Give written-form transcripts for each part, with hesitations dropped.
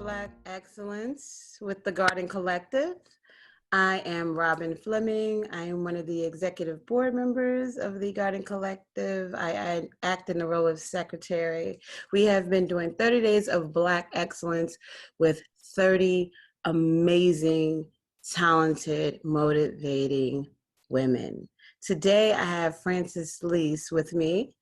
Black Excellence with the Garden Collective. I am Robin Fleming. I am one of the executive board members of the Garden Collective. I act in the role of secretary. We have been doing 30 days of Black Excellence with 30 amazing, talented, motivating women. Today, I have Frances Lease with me.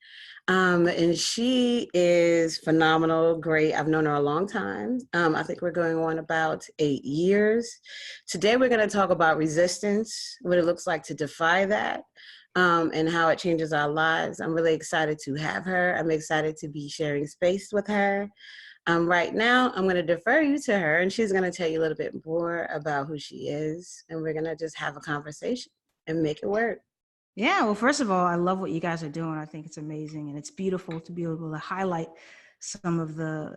And she is phenomenal, great. I've known her a long time. I think we're going on about 8 years. Today, we're going to talk about resistance, what it looks like to defy that, and how it changes our lives. I'm really excited to have her. I'm excited to be sharing space with her. Right now, I'm going to defer you to her, and she's going to tell you a little bit more about who she is, and we're going to just have a conversation and make it work. Yeah, well, first of all, I love what you guys are doing. I think it's amazing, and it's beautiful to be able to highlight some of the,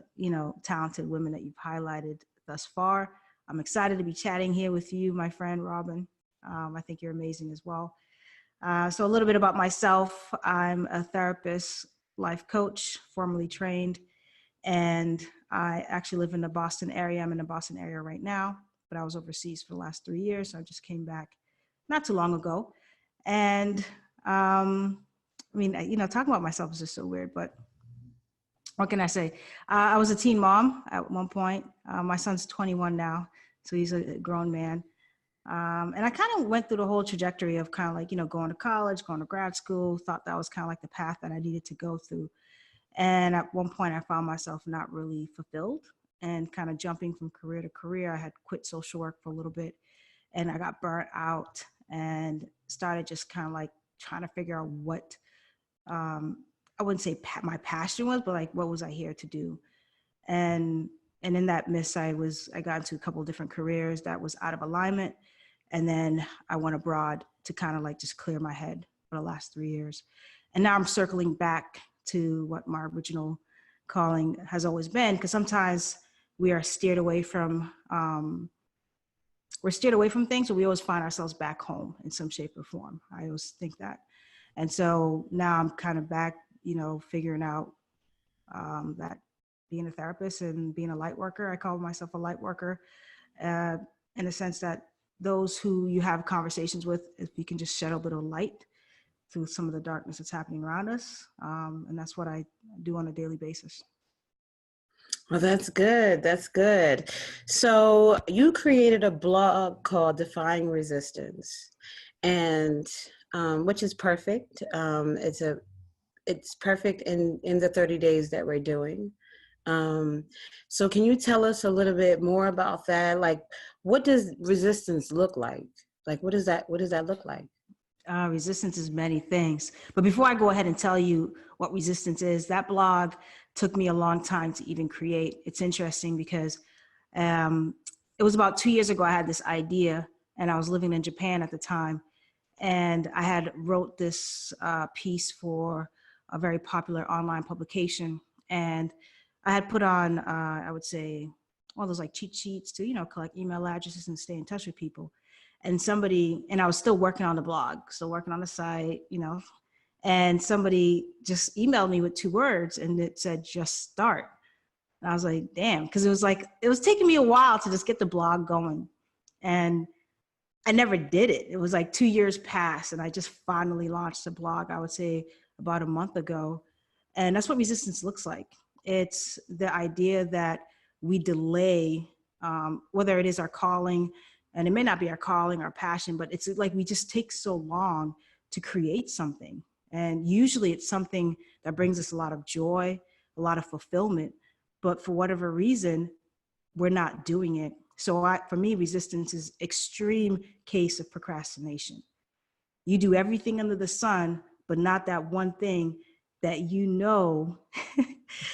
talented women that you've highlighted thus far. I'm excited to be chatting here with you, my friend Robin. I think you're amazing as well. So a little bit about myself. I'm a therapist, life coach, formerly trained, and I actually live in the Boston area. I'm in the Boston area right now, but I was overseas for the last 3 years. So I just came back not too long ago. And talking about myself is just so weird, but what can I say? I was a teen mom at one point. My son's 21 now, so he's a grown man. And I kind of went through the whole trajectory of kind of like, going to college, going to grad school, thought that was kind of like the path that I needed to go through. And at one point I found myself not really fulfilled and kind of jumping from career to career. I had quit social work for a little bit and I got burnt out and started just kind of like trying to figure out what, I wouldn't say my passion was, but like, what was I here to do? And in that midst, I got into a couple of different careers that was out of alignment. And then I went abroad to kind of like just clear my head for the last 3 years. And now I'm circling back to what my original calling has always been, because sometimes we are steered away from, things, but we always find ourselves back home in some shape or form. I always think that. And so now I'm kind of back, figuring out that being a therapist and being a light worker, I call myself a light worker, in the sense that those who you have conversations with, if you can just shed a little light through some of the darkness that's happening around us. And that's what I do on a daily basis. Well, that's good. That's good. So you created a blog called Defying Resistance, and which is perfect. It's perfect in the 30 days that we're doing. So can you tell us a little bit more about that? Like, what does resistance look like? Like, what does that look like? Resistance is many things. But before I go ahead and tell you what resistance is, that blog took me a long time to even create. It's interesting because it was about 2 years ago I had this idea, and I was living in Japan at the time. And I had wrote this piece for a very popular online publication. And I had put on, I would say, all those like cheat sheets to, collect email addresses and stay in touch with people. And I was still working on the blog, still working on the site, and somebody just emailed me with 2 words and it said, just start. And I was like, damn, because it was taking me a while to just get the blog going. And I never did it. It was like 2 years passed and I just finally launched the blog, I would say about a month ago. And that's what resistance looks like. It's the idea that we delay, whether it is our calling, and it may not be our calling, our passion, but it's like we just take so long to create something. And usually it's something that brings us a lot of joy, a lot of fulfillment. But for whatever reason, we're not doing it. So for me, resistance is extreme case of procrastination. You do everything under the sun, but not that one thing that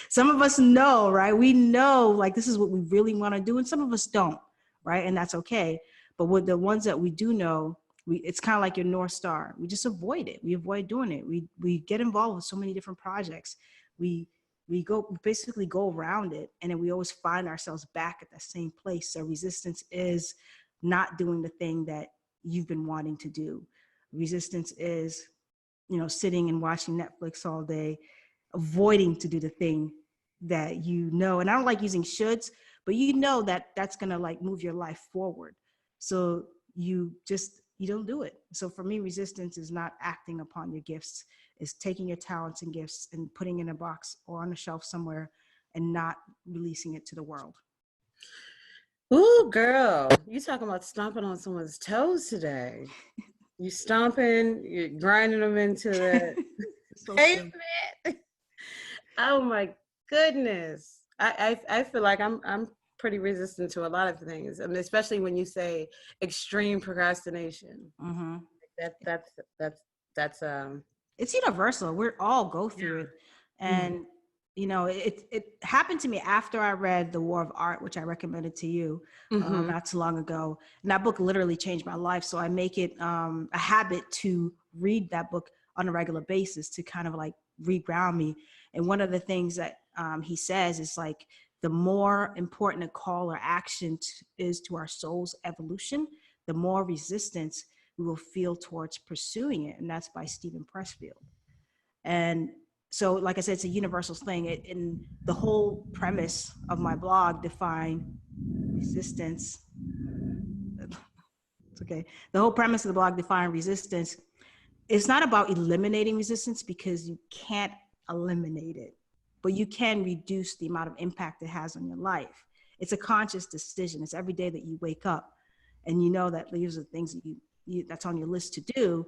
some of us know, right? We know like this is what we really want to do, and some of us don't, right? And that's okay. But with the ones that we do know, it's kind of like your North Star. We just avoid it. We avoid doing it. We get involved with so many different projects. We basically go around it, and then we always find ourselves back at that same place. So resistance is not doing the thing that you've been wanting to do. Resistance is, sitting and watching Netflix all day, avoiding to do the thing that and I don't like using shoulds, but you know that that's going to like move your life forward. So you don't do it. So for me, resistance is not acting upon your gifts, is taking your talents and gifts and putting in a box or on a shelf somewhere and not releasing it to the world. Ooh, girl, you talking about stomping on someone's toes today. You stomping, you're grinding them into the So silly. pavement. Oh my goodness. I feel like I'm pretty resistant to a lot of things. I mean, especially when you say extreme procrastination. Mm-hmm. That that's It's universal. We're all go through yeah. it. Mhm. And it happened to me after I read The War of Art, which I recommended to you Mhm. not too long ago. And that book literally changed my life. So I make it a habit to read that book on a regular basis to kind of like reground me. And one of the things that he says is like, the more important a call or action is to our soul's evolution, the more resistance we will feel towards pursuing it. And that's by Stephen Pressfield. And so, like I said, it's a universal thing. In the whole premise of my blog, Define Resistance. It's okay. The whole premise of the blog, Define Resistance, it's not about eliminating resistance because you can't eliminate it, but you can reduce the amount of impact it has on your life. It's a conscious decision. It's every day that you wake up and you know that these are things that that's on your list to do.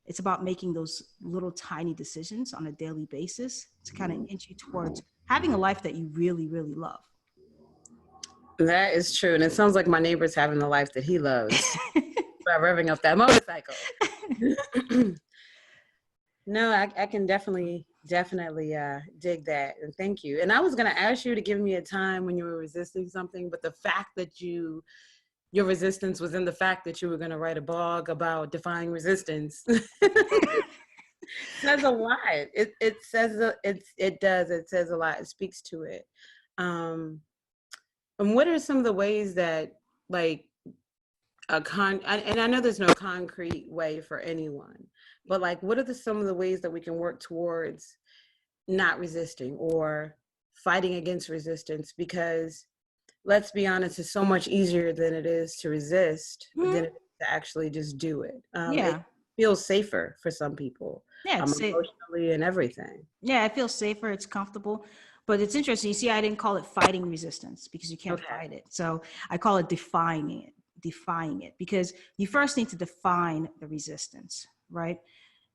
It's about making those little tiny decisions on a daily basis to kind of inch you towards having a life that you really, really love. That is true. And it sounds like my neighbor's having the life that he loves by revving up that motorcycle. No, I can definitely dig that. And thank you. And I was gonna ask you to give me a time when you were resisting something, but the fact that your resistance was in the fact that you were gonna write a blog about defying resistance says a lot. It says it says a lot. It speaks to it. Um, and what are some of the ways that like and I know there's no concrete way for anyone, but like what are some of the ways that we can work towards not resisting or fighting against resistance? Because let's be honest, it's so much easier than it is to resist than Mhm. it is to actually just do it. It Yeah. feels safer for some people, Yeah. emotionally and everything. Yeah, it feels safer. It's comfortable. But it's interesting. You see, I didn't call it fighting resistance because you can't Okay. fight it. So I call it defying it because you first need to define the resistance, right?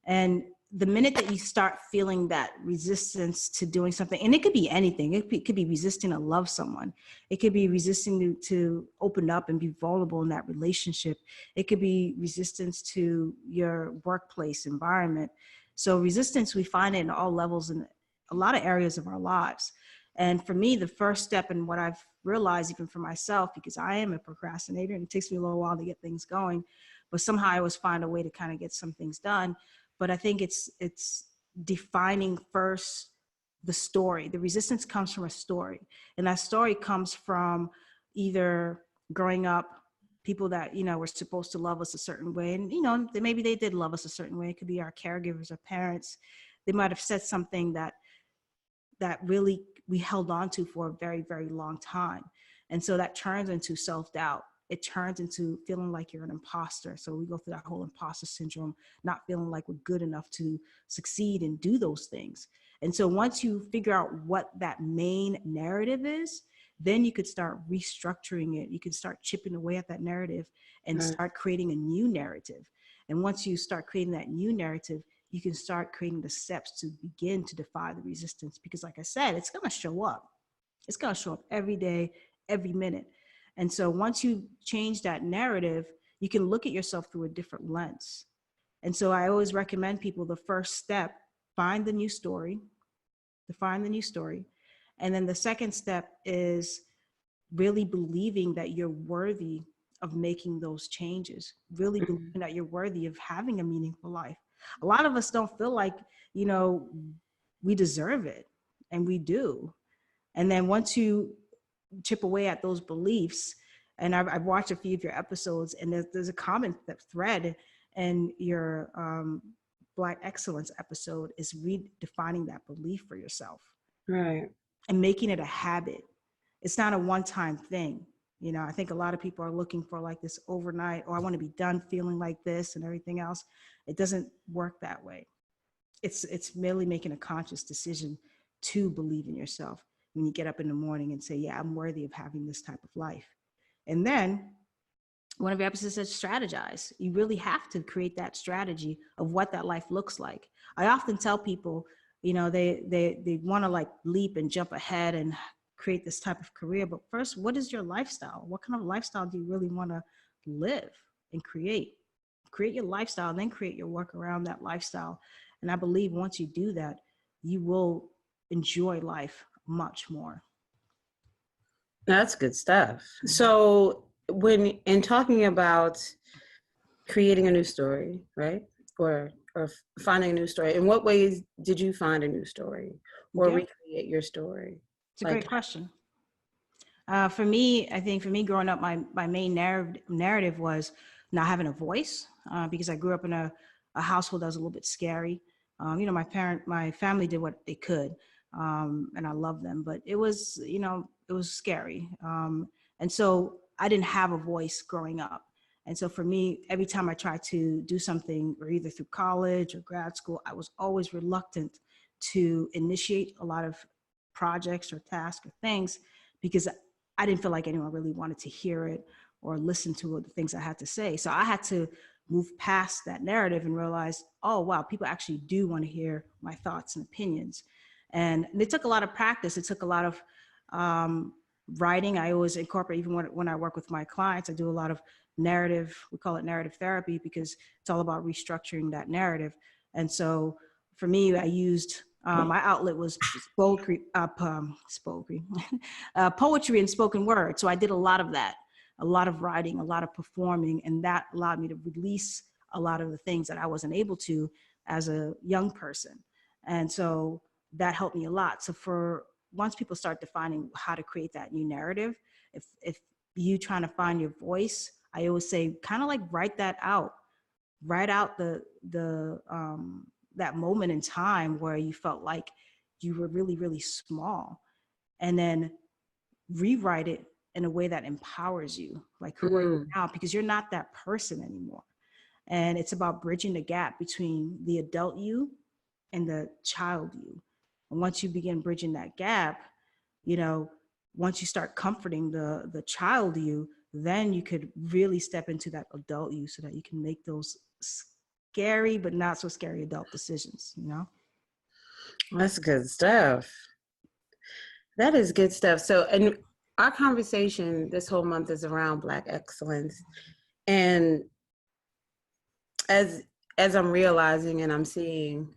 And the minute that you start feeling that resistance to doing something, and it could be anything, it could be resisting to love someone, it could be resisting to open up and be vulnerable in that relationship, it could be resistance to your workplace environment. So resistance, we find it in all levels in a lot of areas of our lives. And for me, the first step in what I've realized, even for myself, because I am a procrastinator and it takes me a little while to get things going, but somehow I always find a way to kind of get some things done. But I think it's defining first the story. The resistance comes from a story, and that story comes from either growing up, people that were supposed to love us a certain way, and maybe they did love us a certain way. It could be our caregivers or parents. They might have said something that really we held on to for a very, very long time. And so that turns into self-doubt. It turns into feeling like you're an imposter. So we go through that whole imposter syndrome, not feeling like we're good enough to succeed and do those things. And so once you figure out what that main narrative is, then you could start restructuring it. You can start chipping away at that narrative and Right. start creating a new narrative. And once you start creating that new narrative, you can start creating the steps to begin to defy the resistance. Because like I said, it's going to show up. It's going to show up every day, every minute. And so once you change that narrative, you can look at yourself through a different lens. And so I always recommend people the first step, find the new story, define the new story. And then the second step is really believing that you're worthy of making those changes, really believing that you're worthy of having a meaningful life. A lot of us don't feel like, you know, we deserve it, and we do. And then once you chip away at those beliefs, and I've watched a few of your episodes, and there's a common thread in your Black Excellence episode is redefining that belief for yourself Right. and making it a habit. It's not a one-time thing. You know, I think a lot of people are looking for like this overnight, or I want to be done feeling like this and everything else. It doesn't work that way. It's merely making a conscious decision to believe in yourself when you get up in the morning and say, yeah, I'm worthy of having this type of life. And then one of your episodes said strategize. You really have to create that strategy of what that life looks like. I often tell people, you know, they want to like leap and jump ahead and create this type of career. But first, what is your lifestyle? What kind of lifestyle do you really want to live and create? Create your lifestyle and then create your work around that lifestyle. And I believe once you do that, you will enjoy life much more. That's good stuff. So when in talking about creating a new story, right? Or finding a new story, in what ways did you find a new story or Yeah, recreate your story? it's a Like, great question. For me, I think for me growing up, my main narrative was not having a voice, because I grew up in a household that was a little bit scary. You know, my family did what they could, and I love them, but it was, you know, it was scary. And so I didn't have a voice growing up. And so for me, every time I tried to do something, or either through college or grad school, I was always reluctant to initiate a lot of projects or tasks or things, because I didn't feel like anyone really wanted to hear it or listen to the things I had to say. So I had to move past that narrative and realize, oh, wow, people actually do want to hear my thoughts and opinions. And it took a lot of practice. It took a lot of writing. I always incorporate, even when I work with my clients, I do a lot of narrative, we call it narrative therapy, because it's all about restructuring that narrative. And so for me, I used, my outlet was poetry, poetry and spoken word. So I did a lot of that, a lot of writing, a lot of performing, and that allowed me to release a lot of the things that I wasn't able to as a young person. And so that helped me a lot. So for once people start defining how to create that new narrative, if you trying to find your voice, I always say kind of like write that out, write out the that moment in time where you felt like you were really, really small, and then rewrite it in a way that empowers you. Like, who are you mm, now? Because you're not that person anymore. And it's about bridging the gap between the adult you and the child you. And once you begin bridging that gap, you know, once you start comforting the child you, then you could really step into that adult you so that you can make those scary but not so scary adult decisions, you know? that's good stuff. That is good stuff. So, and our conversation this whole month is around Black excellence. And as as I'm realizing and I'm seeing,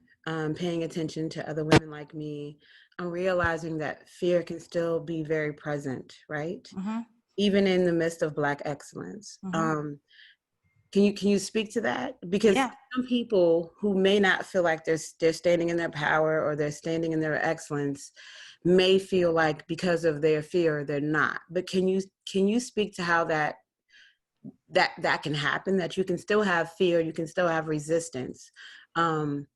paying attention to other women like me, I'm realizing that fear can still be very present, right? Mm-hmm. Even in the midst of Black excellence. Mm-hmm. Can you speak to that? Because Yeah. some people who may not feel like they're standing in their power or they're standing in their excellence may feel like because of their fear they're not. But can you speak to how that can happen? That you can still have fear, you can still have resistance, um,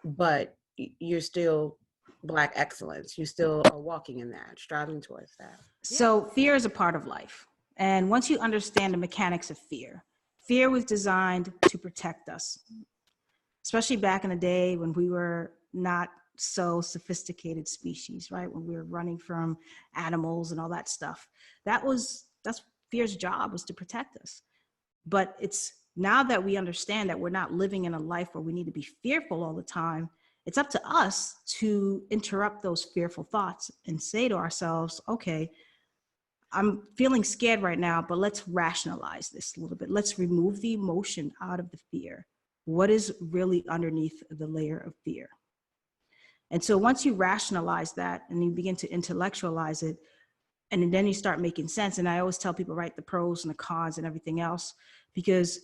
but you're still Black excellence. You still are walking in that, striving towards that. So fear is a part of life. And once you understand the mechanics of fear, fear was designed to protect us, especially back in the day when we were not so sophisticated species, right? When we were running from animals and all that stuff. That's fear's job, was to protect us. But it's now that we understand that we're not living in a life where we need to be fearful all the time, it's up to us to interrupt those fearful thoughts and say to ourselves, okay, I'm feeling scared right now, but let's rationalize this a little bit. Let's remove the emotion out of the fear. What is really underneath the layer of fear? And so once you rationalize that and you begin to intellectualize it, and then you start making sense. And I always tell people, write the pros and the cons and everything else, because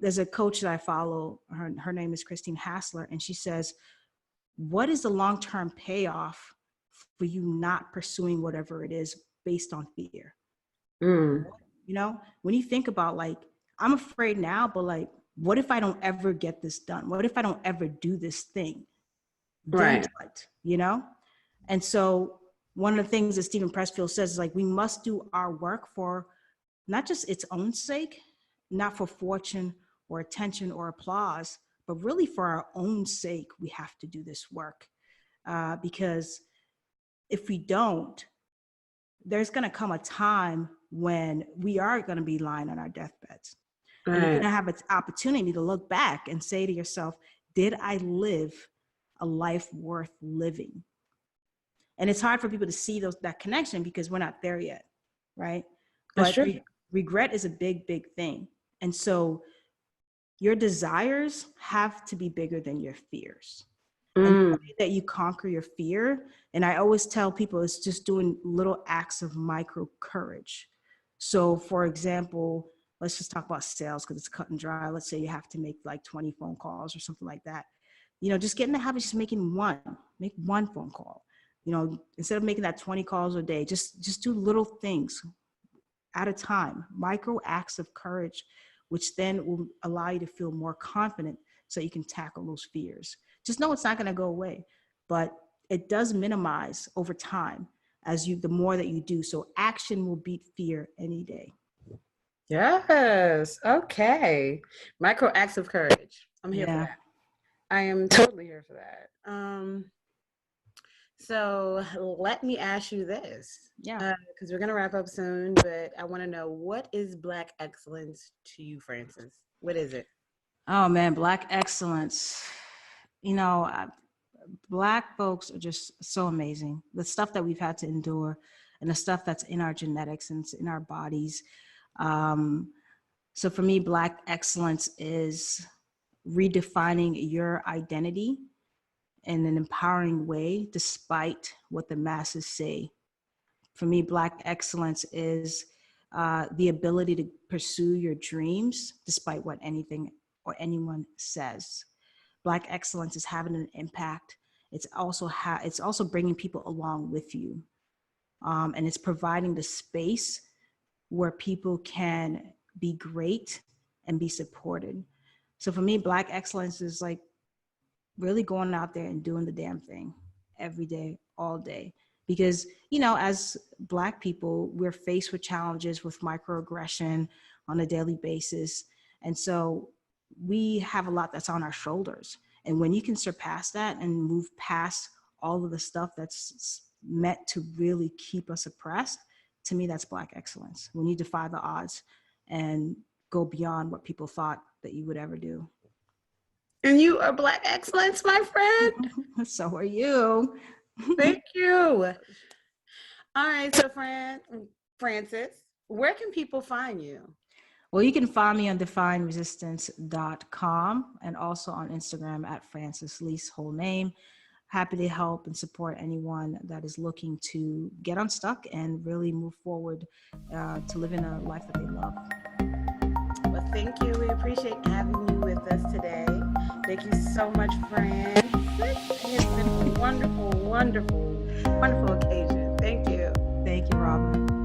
there's a coach that I follow. Her name is Christine Hassler, and she says, what is the long-term payoff for you not pursuing whatever it is based on fear? Mm, You know, when you think about, like, I'm afraid now, but like, what if I don't ever get this done? What if I don't ever do this thing? Then right. what? You know? And so one of the things that Stephen Pressfield says is like, we must do our work for not just its own sake, not for fortune or attention or applause, but really for our own sake, we have to do this work. Because if we don't, there's going to come a time when we are going to be lying on our deathbeds. And you're going to have an opportunity to look back and say to yourself, did I live a life worth living? And it's hard for people to see that connection because we're not there yet, right? But regret is a big, big thing. And so your desires have to be bigger than your fears. And the way that you conquer your fear, and I always tell people, it's just doing little acts of micro courage. So for example, let's just talk about sales because it's cut and dry. Let's say you have to make like 20 phone calls or something like that. You know, just get in the habit of just making make one phone call. You know, instead of making that 20 calls a day, just do little things at a time, micro acts of courage, which then will allow you to feel more confident so you can tackle those fears. Just know it's not going to go away, but it does minimize over time the more that you do. So action will beat fear any day. Yes. Okay. Micro acts of courage. I'm here for that. I am totally here for that. So let me ask you this. Yeah. Because we're going to wrap up soon, but I want to know, what is Black excellence to you, Frances? What is it? Oh man, Black excellence. You know, Black folks are just so amazing. The stuff that we've had to endure and the stuff that's in our genetics and in our bodies. So for me, Black excellence is redefining your identity in an empowering way, despite what the masses say. For me, Black excellence is the ability to pursue your dreams, despite what anything or anyone says. Black excellence is having an impact. It's also bringing people along with you. And it's providing the space where people can be great and be supported. So for me, Black excellence is like really going out there and doing the damn thing every day, all day. Because, you know, as Black people, we're faced with challenges with microaggression on a daily basis. And so we have a lot that's on our shoulders. And when you can surpass that and move past all of the stuff that's meant to really keep us oppressed, to me, that's Black excellence. When you defy the odds and go beyond what people thought that you would ever do. And you are Black excellence, my friend. So are you. Thank you. All right, so Frances, where can people find you? Well, you can find me on defyresistance.com and also on Instagram at Frances Lee's whole name. Happy to help and support anyone that is looking to get unstuck and really move forward to living a life that they love. Well, thank you. We appreciate having you with us today. Thank you so much, Fran. It has been a wonderful, wonderful, wonderful occasion. Thank you. Thank you, Robin.